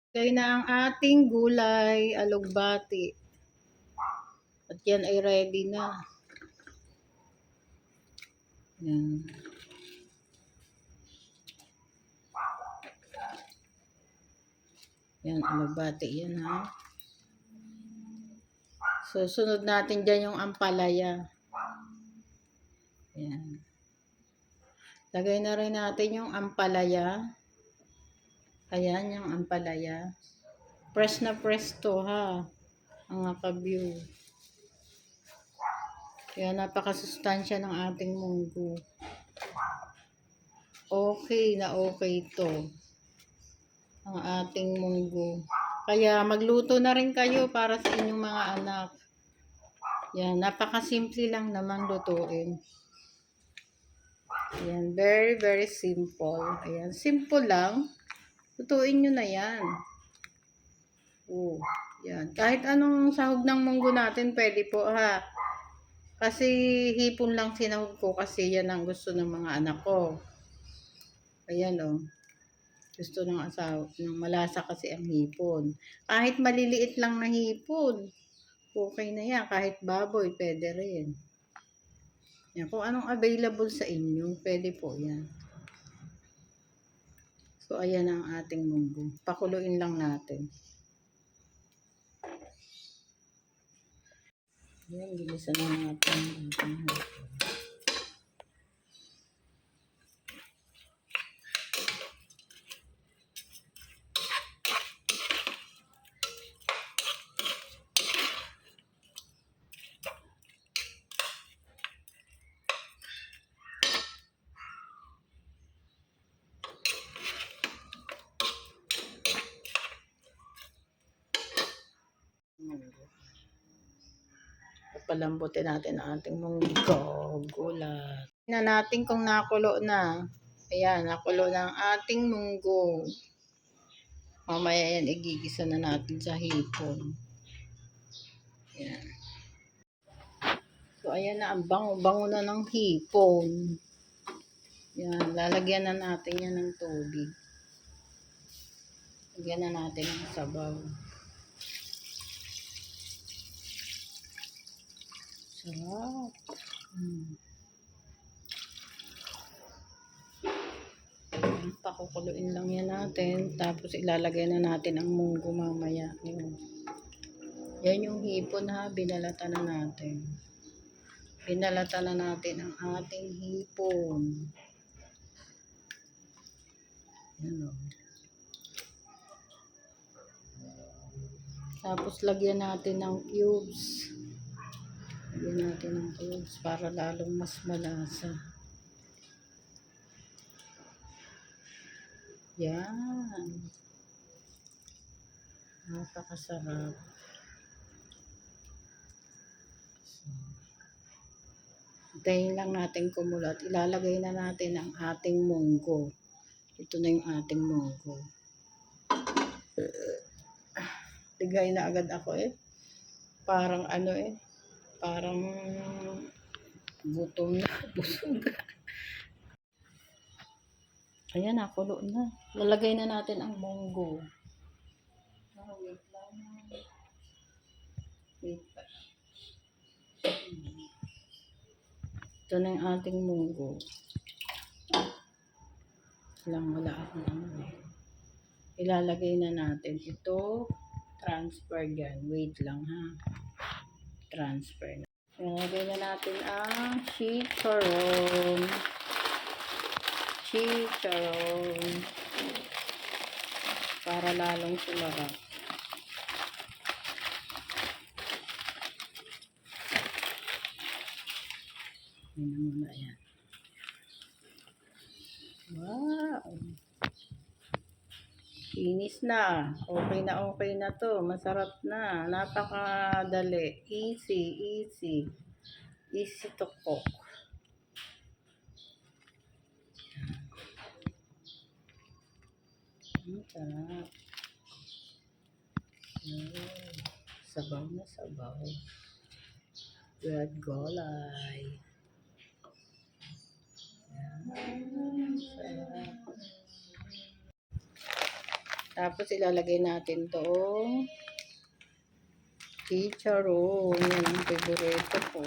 Kaya na ang ating gulay, alugbati. At yan ay ready na. Yan. Yan, alugbati yan ha. So, sunod natin dyan yung ampalaya. Yan. Lagay na rin natin yung ampalaya. Ayan, yung ampalaya. Press na press to ha. Ang naka-view. Kaya napakasustansya ng ating munggo. Okay na okay to. Ang ating munggo. Kaya magluto na rin kayo para sa inyong mga anak. Yan, napakasimple lang naman lutuin. Ayan, very very simple. Ayan, simple lang. Lutuin nyo na yan. Oh, yan. Kahit anong sahog ng munggo natin, pwede po ha. Kasi hipon lang sinahog ko kasi yan ang gusto ng mga anak ko. Ayan oh. Gusto ng asawa, ng malasa kasi ang hipon. Kahit maliliit lang na hipon, okay na yan. Kahit baboy, pwede rin. Yan, kung anong available sa inyo, pwede po yan. So, ayan ang ating munggo. Pakuluin lang natin. Yan, gilisan na natin. Papalambutin natin ang ating munggo, gulat. Tingnan natin kung nakulo na. Ayan, nakulo na ang ating munggo. Mamaya yan, igigisa na natin sa hipon. Ayan. So, ayan na, ang bango-bango na ng hipon. Yan, lalagyan na natin yan ng tubig. Lagyan na natin ng sabaw. Sarap. Pakukuluin lang yan natin. Tapos ilalagay na natin ang munggo mamaya. Yan yung hipon ha. Binalata na natin. Binalata na natin ang ating hipon. Yan o. Tapos lagyan natin ng cubes. Lagyan natin ng cubes para lalong mas malasa. Yan. Napakasarap. Hintayin lang natin kumulat. Ilalagay na natin ang ating munggo. Ito na yung ating munggo. Ligay na agad ako eh. Parang ano eh. Parang gutom na. Busog. Ayan, nakulo na. Lalagay na natin ang munggo. Wait lang. Wait pa. Ito na yung ating munggo. Wala akong ano. Ilalagay na natin ito. Transfer yan. Wait lang ha. Transfer na. Ilalagay na natin ang chicharon. Chicharon. Para lalong sumarap. Yan muna yan. Wow! Finish na. Okay na to. Masarap na. Napakadali. Easy, easy. Easy to cook. Sarap. Sabaw na sabaw. Red gulay. Tapos ilalagay natin tong chicharon. Yan ang favorito ko.